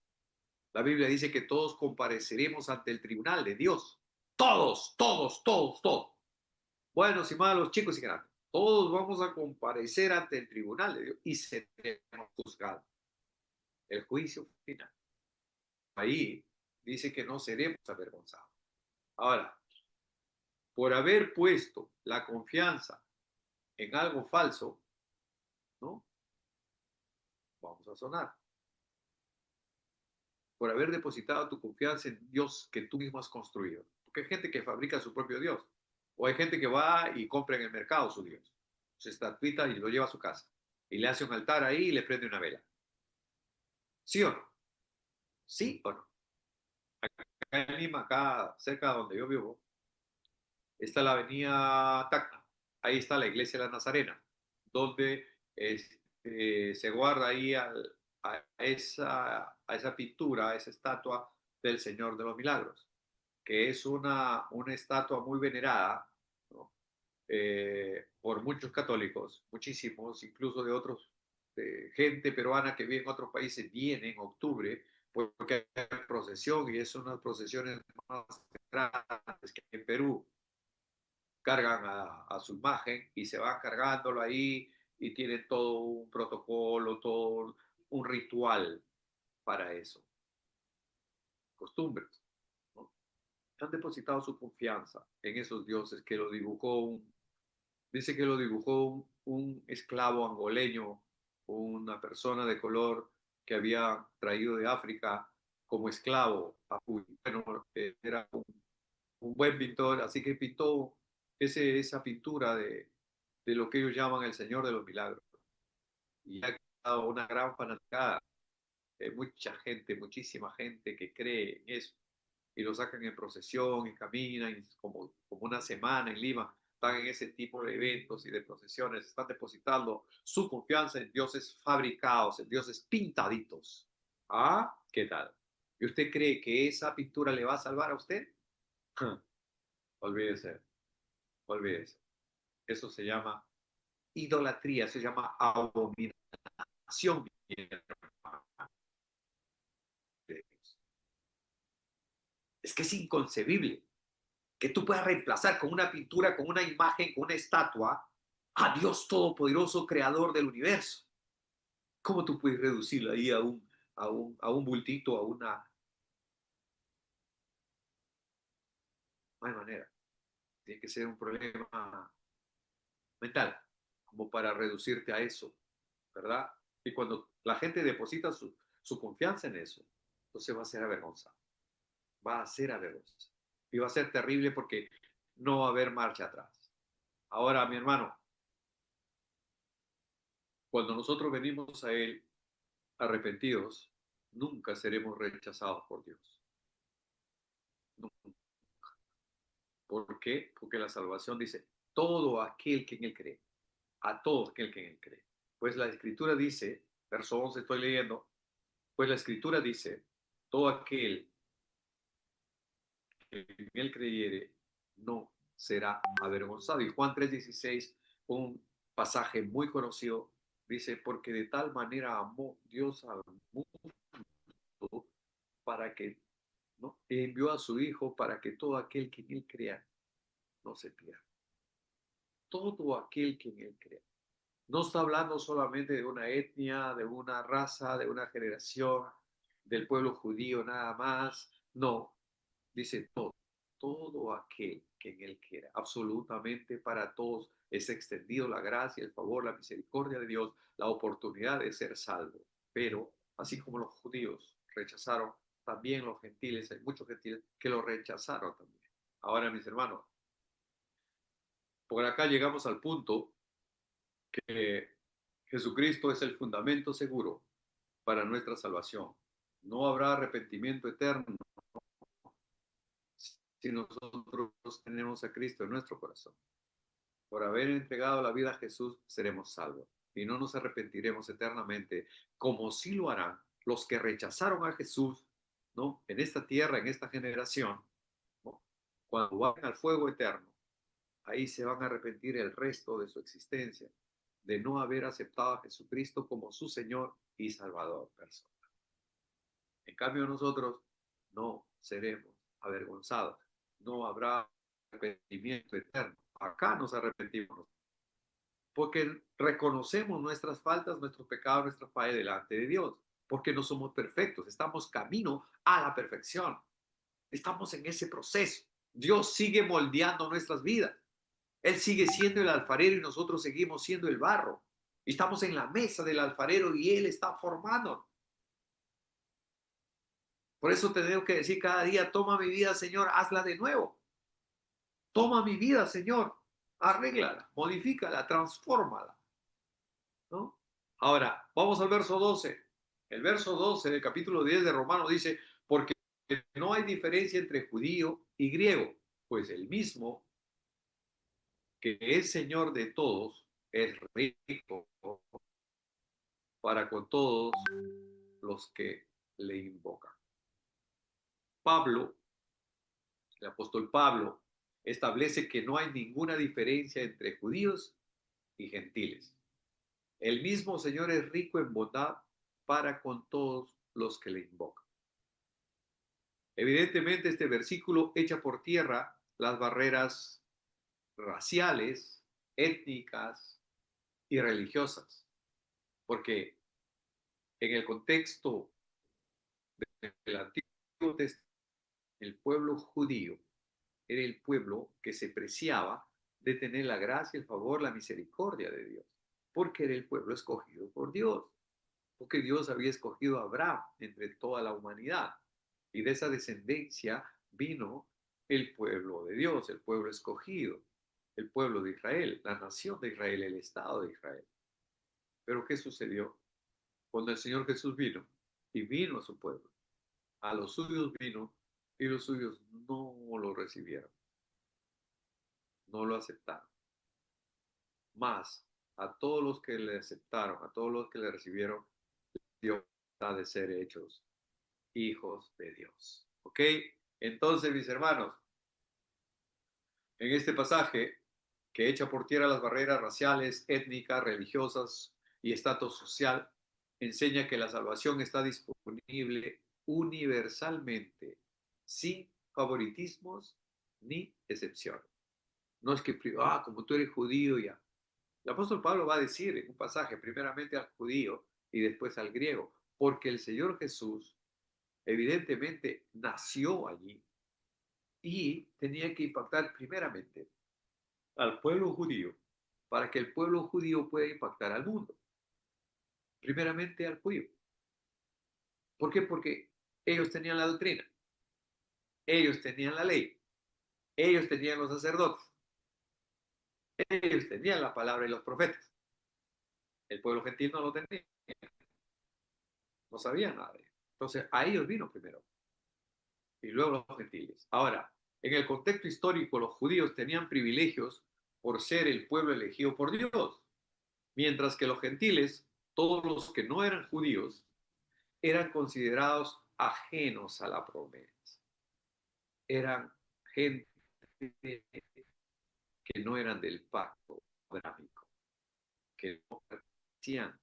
La Biblia dice que todos compareceremos ante el tribunal de Dios. Todos, todos, todos, todos. Buenos y malos, chicos y grandes. Todos vamos a comparecer ante el tribunal de Dios y seremos juzgados. El juicio final. Ahí dice que no seremos avergonzados. Ahora, por haber puesto la confianza en algo falso, ¿no? Vamos a sonar. Por haber depositado tu confianza en Dios que tú mismo has construido. Porque hay gente que fabrica su propio Dios. O hay gente que va y compra en el mercado su Dios. Se estatuita y lo lleva a su casa. Y le hace un altar ahí y le prende una vela. ¿Sí o no? ¿Sí o no? Acá en Lima, acá cerca de donde yo vivo, está la avenida Tacna. Ahí está la iglesia de la Nazarena, donde se guarda ahí a esa pintura, a esa estatua del Señor de los Milagros, que es una estatua muy venerada, ¿no? Por muchos católicos, muchísimos, incluso de otros, de gente peruana que vive en otros países, viene en octubre porque hay procesión y es una de las procesiones más grandes que hay en Perú. Cargan a su imagen y se van cargándolo ahí y tienen todo un protocolo, todo un ritual para eso, costumbres, ¿no? Han depositado su confianza en esos dioses que lo dibujó dice que lo dibujó un esclavo angoleño, una persona de color que había traído de África como esclavo. Bueno, era un buen pintor, así que pintó esa pintura de lo que ellos llaman el Señor de los Milagros. Y ha quedado una gran fanaticada, mucha gente, muchísima gente que cree en eso. Y lo sacan en procesión y caminan y como una semana en Lima. Están en ese tipo de eventos y de procesiones, están depositando su confianza en dioses fabricados, en dioses pintaditos. ¿Ah? ¿Qué tal? ¿Y usted cree que esa pintura le va a salvar a usted? Olvídese, olvídese. Eso se llama idolatría, se llama abominación. Es que es inconcebible que tú puedas reemplazar con una pintura, con una imagen, con una estatua a Dios Todopoderoso, creador del universo. ¿Cómo tú puedes reducirlo ahí a un bultito, a una... No hay manera. Tiene que ser un problema mental, como para reducirte a eso, ¿verdad? Y cuando la gente deposita su confianza en eso, entonces va a ser avergonzado. Va a ser avergonzado. Y va a ser terrible porque no va a haber marcha atrás. Ahora, mi hermano, cuando nosotros venimos a Él arrepentidos, nunca seremos rechazados por Dios. Nunca. ¿Por qué? Porque la salvación dice, todo aquel que en Él cree, a todo aquel que en Él cree. Pues la Escritura dice, verso 11 estoy leyendo, pues la Escritura dice, todo aquel que en Él creyere no será avergonzado. Y Juan 3:16, un pasaje muy conocido, dice, porque de tal manera amó Dios al mundo para que, ¿no? Envió a su Hijo para que todo aquel que en Él crea no se pierda. Todo aquel que en Él crea. No está hablando solamente de una etnia, de una raza, de una generación, del pueblo judío nada más. No, dice todo, todo aquel que en Él quiera, absolutamente para todos es extendido la gracia, el favor, la misericordia de Dios, la oportunidad de ser salvo. Pero así como los judíos rechazaron, también los gentiles, hay muchos gentiles que lo rechazaron también. Ahora, mis hermanos, por acá llegamos al punto que Jesucristo es el fundamento seguro para nuestra salvación. No habrá arrepentimiento eterno si nosotros tenemos a Cristo en nuestro corazón. por haber entregado la vida a Jesús, seremos salvos y no nos arrepentiremos eternamente, como sí lo harán los que rechazaron a Jesús, ¿no? En esta tierra, en esta generación, ¿no? Cuando vayan al fuego eterno, ahí se van a arrepentir el resto de su existencia, de no haber aceptado a Jesucristo como su Señor y Salvador personal. En cambio, nosotros no seremos avergonzados, no habrá arrepentimiento eterno. Acá nos arrepentimos porque reconocemos nuestras faltas, nuestros pecados, nuestra falla delante de Dios, porque no somos perfectos, estamos camino a la perfección, estamos en ese proceso. Dios sigue moldeando nuestras vidas, Él sigue siendo el alfarero y nosotros seguimos siendo el barro. Estamos en la mesa del alfarero y Él está formando. Por eso tenemos que decir cada día, toma mi vida, Señor, hazla de nuevo. Toma mi vida, Señor, arréglala, modifícala, transfórmala, ¿no? Ahora, vamos al verso 12. El verso 12 del capítulo 10 de Romanos dice, porque no hay diferencia entre judío y griego, pues el mismo que es Señor de todos es rico para con todos los que le invocan. Pablo, el apóstol Pablo, establece que no hay ninguna diferencia entre judíos y gentiles. El mismo Señor es rico en bondad para con todos los que le invocan. Evidentemente, este versículo echa por tierra las barreras raciales, étnicas y religiosas, porque en el contexto del Antiguo Testamento, el pueblo judío era el pueblo que se preciaba de tener la gracia, el favor, la misericordia de Dios, porque era el pueblo escogido por Dios, porque Dios había escogido a Abraham entre toda la humanidad, y de esa descendencia vino el pueblo de Dios, el pueblo escogido, el pueblo de Israel, la nación de Israel, el Estado de Israel. Pero ¿qué sucedió? Cuando el Señor Jesús vino y vino a su pueblo, a los suyos vino y los suyos no lo recibieron, no lo aceptaron. Más a todos los que le aceptaron, a todos los que le recibieron, dio de ser hechos hijos de Dios. ¿Ok? Entonces, mis hermanos, en este pasaje que echa por tierra las barreras raciales, étnicas, religiosas y estatus social, enseña que la salvación está disponible universalmente, sin favoritismos ni excepciones. No es que, como tú eres judío, ya. El apóstol Pablo va a decir en un pasaje, primeramente al judío y después al griego, porque el Señor Jesús evidentemente nació allí y tenía que impactar primeramente al pueblo judío para que el pueblo judío pueda impactar al mundo. Primeramente al judío. ¿Por qué? Porque ellos tenían la doctrina, ellos tenían la ley, ellos tenían los sacerdotes, ellos tenían la palabra y los profetas. El pueblo gentil no lo tenía, no sabía nada de ello. Entonces a ellos vino primero y luego los gentiles. Ahora, en el contexto histórico, los judíos tenían privilegios por ser el pueblo elegido por Dios, mientras que los gentiles, todos los que no eran judíos, eran considerados ajenos a la promesa. Eran gente que no eran del pacto abrámico, que no pertenecían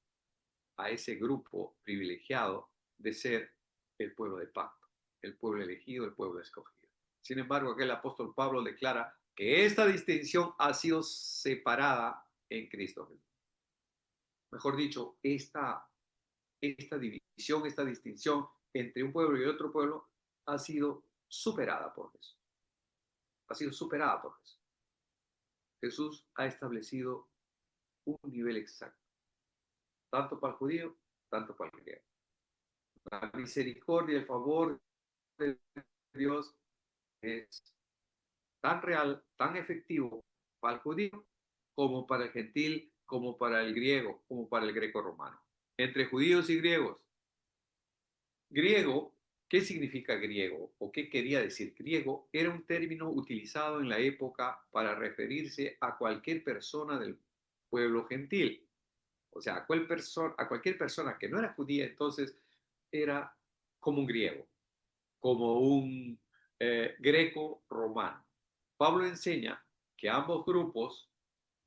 a ese grupo privilegiado de ser el pueblo de pacto, el pueblo elegido, el pueblo escogido. Sin embargo, aquí el apóstol Pablo declara que esta distinción ha sido separada en Cristo Jesús. Mejor dicho, esta división, esta distinción entre un pueblo y otro pueblo ha sido superada por Jesús. Ha sido superada por Jesús. Jesús ha establecido un nivel exacto, tanto para el judío, tanto para el griego. La misericordia, el favor de Dios es tan real, tan efectivo para el judío como para el gentil, como para el griego, como para el greco romano. Entre judíos y griegos. Griego ¿Qué significa griego o qué quería decir griego? Era un término utilizado en la época para referirse a cualquier persona del pueblo gentil. O sea, a cualquier persona que no era judía, entonces era como un griego, como un greco romano. Pablo enseña que ambos grupos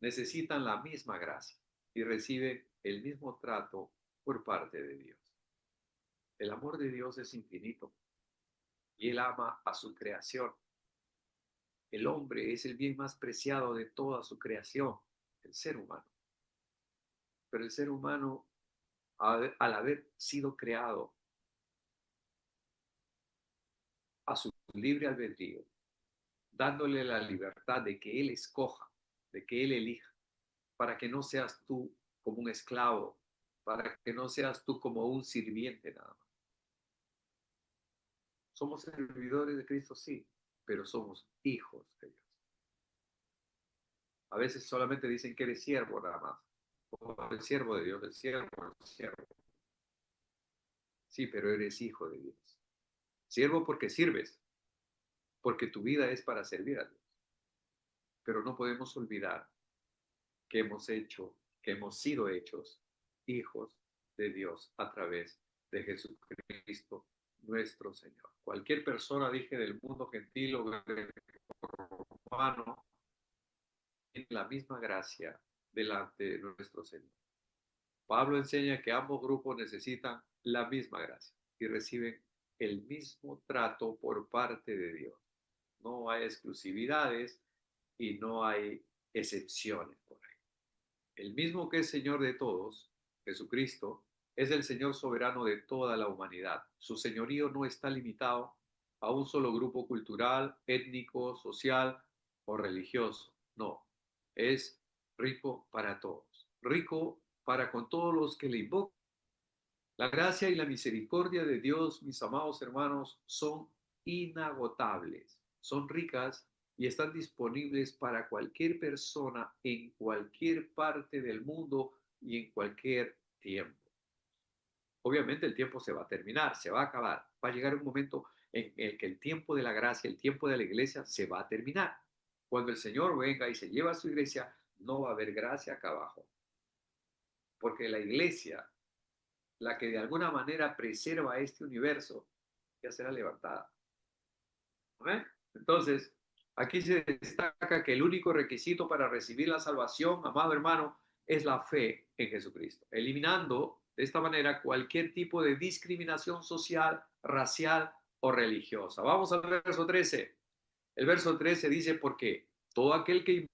necesitan la misma gracia y reciben el mismo trato por parte de Dios. El amor de Dios es infinito y Él ama a su creación. El hombre es el bien más preciado de toda su creación, el ser humano. Pero el ser humano, al haber sido creado a su libre albedrío, dándole la libertad de que Él escoja, de que Él elija, para que no seas tú como un esclavo, para que no seas tú como un sirviente nada más. Somos servidores de Cristo, sí, pero somos hijos de Dios. A veces solamente dicen que eres siervo nada más, como el siervo de Dios, el siervo, el siervo. Sí, pero eres hijo de Dios. Siervo porque sirves, porque tu vida es para servir a Dios. Pero no podemos olvidar que que hemos sido hechos hijos de Dios a través de Jesucristo, nuestro Señor. Cualquier persona, dije, del mundo gentil o romano, tiene la misma gracia delante de nuestro Señor. Pablo enseña que ambos grupos necesitan la misma gracia y reciben el mismo trato por parte de Dios. No hay exclusividades y no hay excepciones por ahí. El mismo que es Señor de todos, Jesucristo, es el Señor soberano de toda la humanidad. Su señorío no está limitado a un solo grupo cultural, étnico, social o religioso. No, es rico para todos, rico para con todos los que le invocan. La gracia y la misericordia de Dios, mis amados hermanos, son inagotables, son ricas y están disponibles para cualquier persona en cualquier parte del mundo y en cualquier tiempo. Obviamente el tiempo se va a terminar, se va a acabar. Va a llegar un momento en el que el tiempo de la gracia, el tiempo de la iglesia se va a terminar. Cuando el Señor venga y se lleva a su iglesia, no va a haber gracia acá abajo. Porque la iglesia, la que de alguna manera preserva este universo, ya será levantada. ¿Eh? Entonces, aquí se destaca que el único requisito para recibir la salvación, amado hermano, es la fe en Jesucristo, eliminando de esta manera cualquier tipo de discriminación social, racial o religiosa. Vamos al verso 13. El verso 13 dice, porque todo aquel que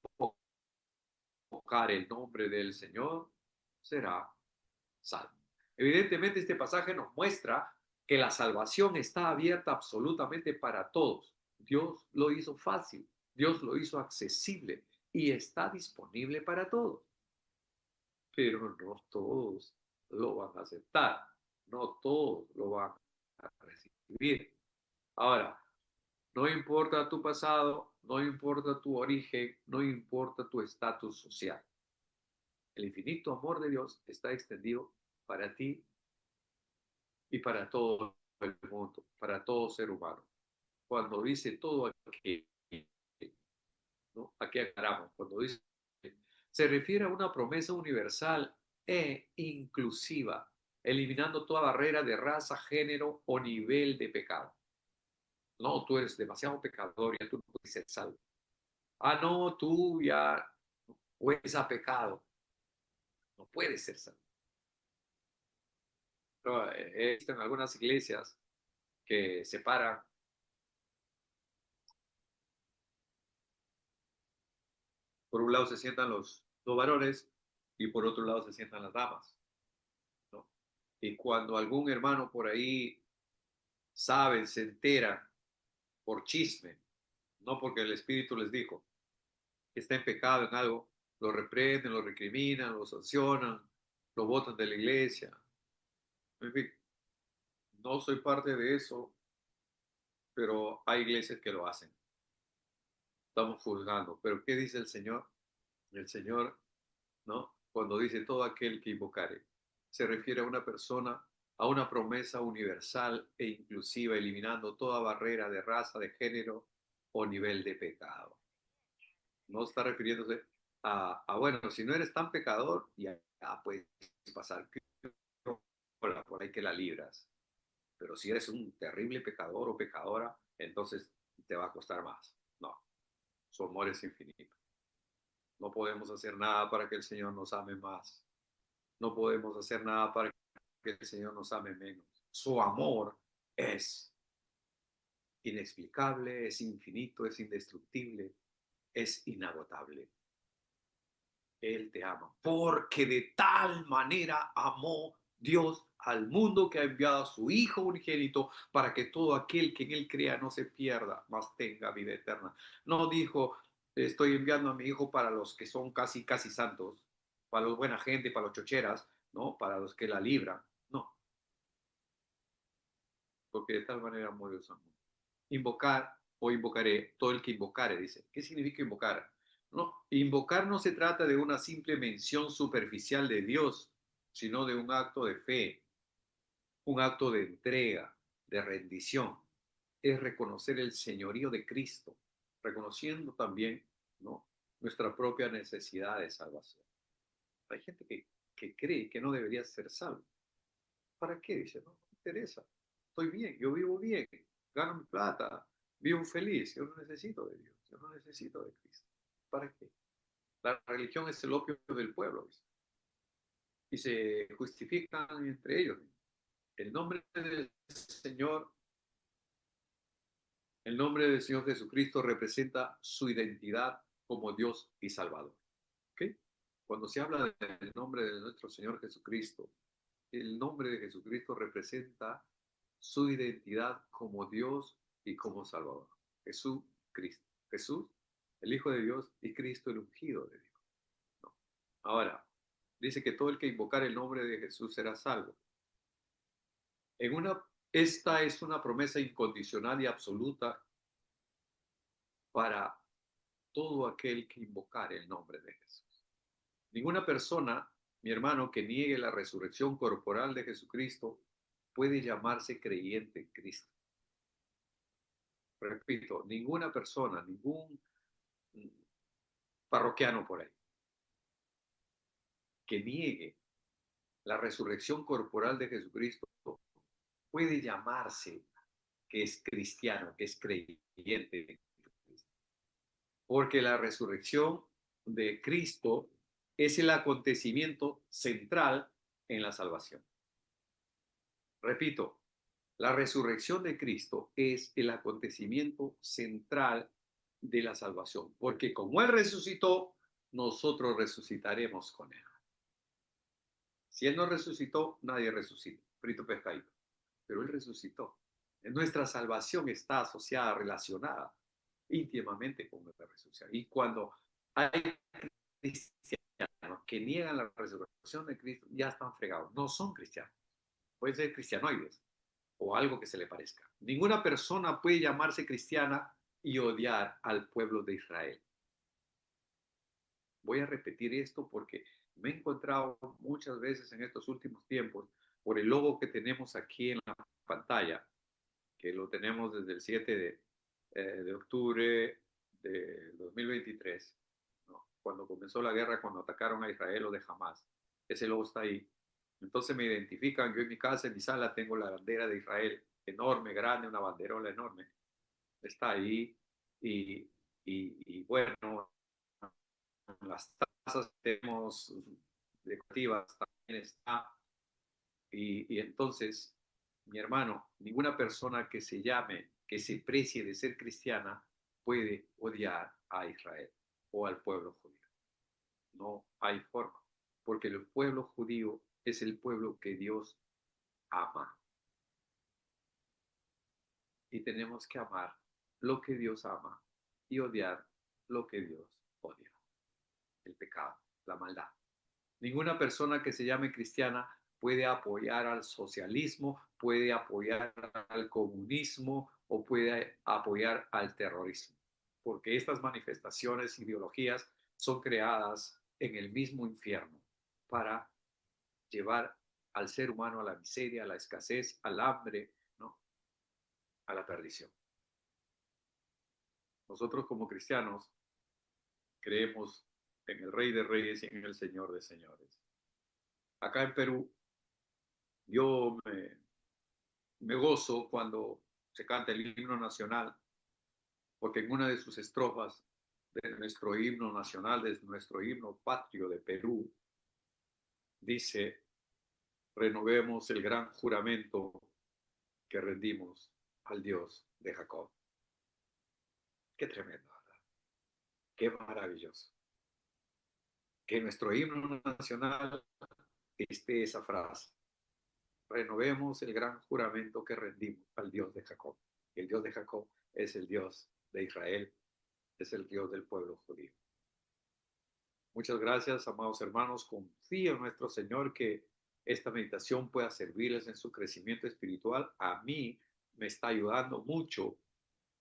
invocar el nombre del Señor será salvo. Evidentemente, este pasaje nos muestra que la salvación está abierta absolutamente para todos. Dios lo hizo fácil, Dios lo hizo accesible y está disponible para todos. Pero no todos lo van a aceptar, no todos lo van a recibir. Ahora, no importa tu pasado, no importa tu origen, no importa tu estatus social. El infinito amor de Dios está extendido para ti y para todo el mundo, para todo ser humano. Cuando dice todo aquel, ¿no? Aquí aclaramos, cuando dice, se refiere a una promesa universal e inclusiva, eliminando toda barrera de raza, género o nivel de pecado. No, tú eres demasiado pecador, ya tú no puedes ser salvo. Ah, no, tú ya hueles a pecado, no puedes ser salvo. Pero, existen algunas iglesias que separan. Por un lado se sientan los varones y por otro lado se sientan las damas, ¿no? Y cuando algún hermano por ahí sabe, se entera por chisme, no porque el Espíritu les dijo que está en pecado en algo, lo reprenden, lo recriminan, lo sancionan, lo botan de la iglesia. En fin, no soy parte de eso, pero hay iglesias que lo hacen. Estamos juzgando. Pero ¿qué dice el Señor? El Señor, ¿no? Cuando dice todo aquel que invocare, se refiere a una persona a una promesa universal e inclusiva, eliminando toda barrera de raza, de género o nivel de pecado. No está refiriéndose bueno, si no eres tan pecador, ya puedes pasar por ahí que la libras. Pero si eres un terrible pecador o pecadora, entonces te va a costar más. No, su amor es infinito. No podemos hacer nada para que el Señor nos ame más. No podemos hacer nada para que el Señor nos ame menos. Su amor es inexplicable, es infinito, es indestructible, es inagotable. Él te ama, porque de tal manera amó Dios al mundo que ha enviado a su Hijo unigénito para que todo aquel que en Él crea no se pierda, mas tenga vida eterna. No dijo, estoy enviando a mi Hijo para los que son casi, casi santos, para los buena gente, para los chocheras, ¿no? Para los que la libran. No, porque de tal manera amó Dios al mundo. Invocar o invocaré, todo el que invocare, dice. ¿Qué significa invocar? No, invocar no se trata de una simple mención superficial de Dios, sino de un acto de fe, un acto de entrega, de rendición. Es reconocer el señorío de Cristo, reconociendo también, ¿no?, nuestra propia necesidad de salvación. Hay gente que cree que no debería ser salvo. ¿Para qué? Dice, no, no me interesa. Estoy bien, yo vivo bien, gano mi plata, vivo feliz. Yo no necesito de Dios, yo no necesito de Cristo. ¿Para qué? La religión es el opio del pueblo, dice, y se justifican entre ellos. El nombre del Señor, el nombre del Señor Jesucristo representa su identidad como Dios y Salvador. ¿Okay? Cuando se habla del nombre de nuestro Señor Jesucristo, el nombre de Jesucristo representa su identidad como Dios y como Salvador. Jesús, Cristo. Jesús, el Hijo de Dios, y Cristo, el ungido de Dios. ¿No? Ahora, dice que todo el que invocar el nombre de Jesús será salvo. Esta es una promesa incondicional y absoluta para todo aquel que invocar el nombre de Jesús. Ninguna persona, mi hermano, que niegue la resurrección corporal de Jesucristo puede llamarse creyente en Cristo. Repito, ninguna persona, ningún parroquiano por ahí, que niegue la resurrección corporal de Jesucristo puede llamarse que es cristiano, que es creyente. Porque la resurrección de Cristo es el acontecimiento central en la salvación. Repito, la resurrección de Cristo es el acontecimiento central de la salvación, porque como Él resucitó, nosotros resucitaremos con Él. Si Él no resucitó, nadie resucita. Frito pescadito. Pero Él resucitó. Nuestra salvación está asociada, relacionada íntimamente con nuestra resurrección. Y cuando hay cristianos que niegan la resurrección de Cristo, ya están fregados. No son cristianos. Pueden ser cristianoides o algo que se le parezca. Ninguna persona puede llamarse cristiana y odiar al pueblo de Israel. Voy a repetir esto porque me he encontrado muchas veces en estos últimos tiempos por el logo que tenemos aquí en la pantalla, que lo tenemos desde el 7 de octubre de 2023, ¿no? Cuando comenzó la guerra, cuando atacaron a Israel o de Hamas. Ese logo está ahí. Entonces me identifican, yo en mi casa, en mi sala, tengo la bandera de Israel, enorme, grande, una banderola enorme. Está ahí y bueno, las tazas que tenemos decorativas también está. Y entonces, mi hermano, ninguna persona que se llame, que se precie de ser cristiana, puede odiar a Israel o al pueblo judío. No hay forma, porque el pueblo judío es el pueblo que Dios ama. Y tenemos que amar lo que Dios ama y odiar lo que Dios odia. El pecado, la maldad. Ninguna persona que se llame cristiana puede apoyar al socialismo, puede apoyar al comunismo o puede apoyar al terrorismo, porque estas manifestaciones, ideologías, son creadas en el mismo infierno para llevar al ser humano a la miseria, a la escasez, al hambre, ¿no? A la perdición. Nosotros como cristianos creemos en el Rey de Reyes y en el Señor de Señores. Acá en Perú, yo me gozo cuando se canta el himno nacional, porque en una de sus estrofas de nuestro himno nacional, de nuestro himno patrio de Perú, dice: renovemos el gran juramento que rendimos al Dios de Jacob. Qué tremendo, ¿verdad? Qué maravilloso. Que en nuestro himno nacional esté esa frase: renovemos el gran juramento que rendimos al Dios de Jacob. El Dios de Jacob es el Dios de Israel, es el Dios del pueblo judío. Muchas gracias, amados hermanos. Confío en nuestro Señor que esta meditación pueda servirles en su crecimiento espiritual. A mí me está ayudando mucho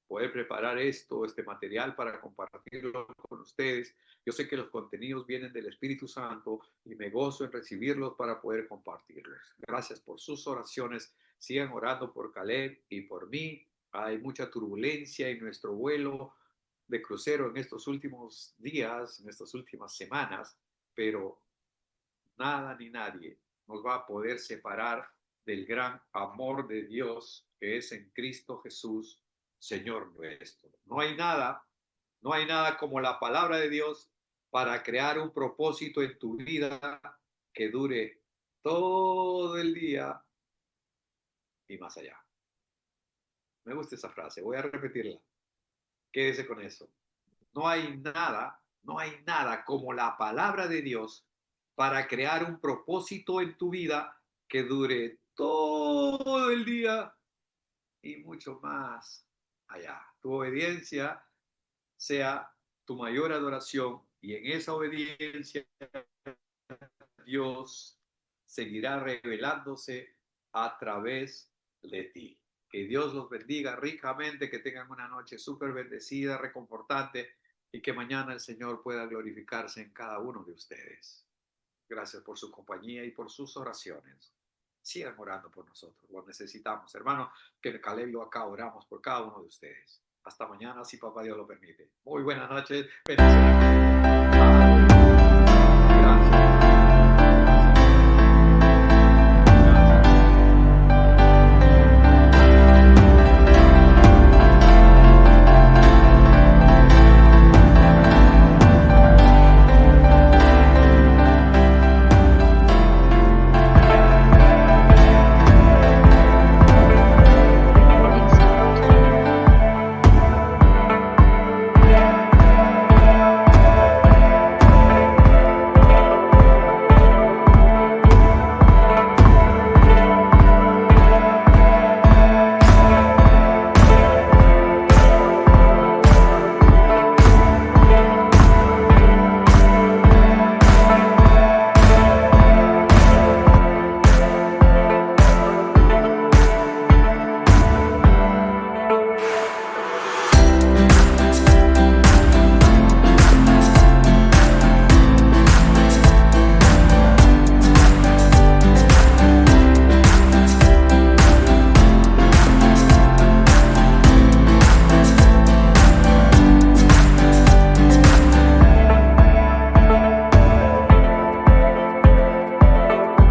poder preparar este material para compartirlo con ustedes. Yo sé que los contenidos vienen del Espíritu Santo y me gozo en recibirlos para poder compartirlos. Gracias por sus oraciones. Sigan orando por Caleb y por mí. Hay mucha turbulencia en nuestro vuelo de crucero en estos últimos días, en estas últimas semanas, pero nada ni nadie nos va a poder separar del gran amor de Dios que es en Cristo Jesús, Señor nuestro. No hay nada como la palabra de Dios para crear un propósito en tu vida que dure todo el día y más allá. Me gusta esa frase, voy a repetirla. Quédese con eso. No hay nada como la palabra de Dios para crear un propósito en tu vida que dure todo el día y mucho más allá. Tu obediencia sea tu mayor adoración y en esa obediencia Dios seguirá revelándose a través de ti. Que Dios los bendiga ricamente, que tengan una noche súper bendecida, reconfortante y que mañana el Señor pueda glorificarse en cada uno de ustedes. Gracias por su compañía y por sus oraciones. Sigan orando por nosotros, lo necesitamos. Hermano, que en Caleb y yo acá oramos por cada uno de ustedes. Hasta mañana, si papá Dios lo permite. Muy buenas noches. Bendiciones.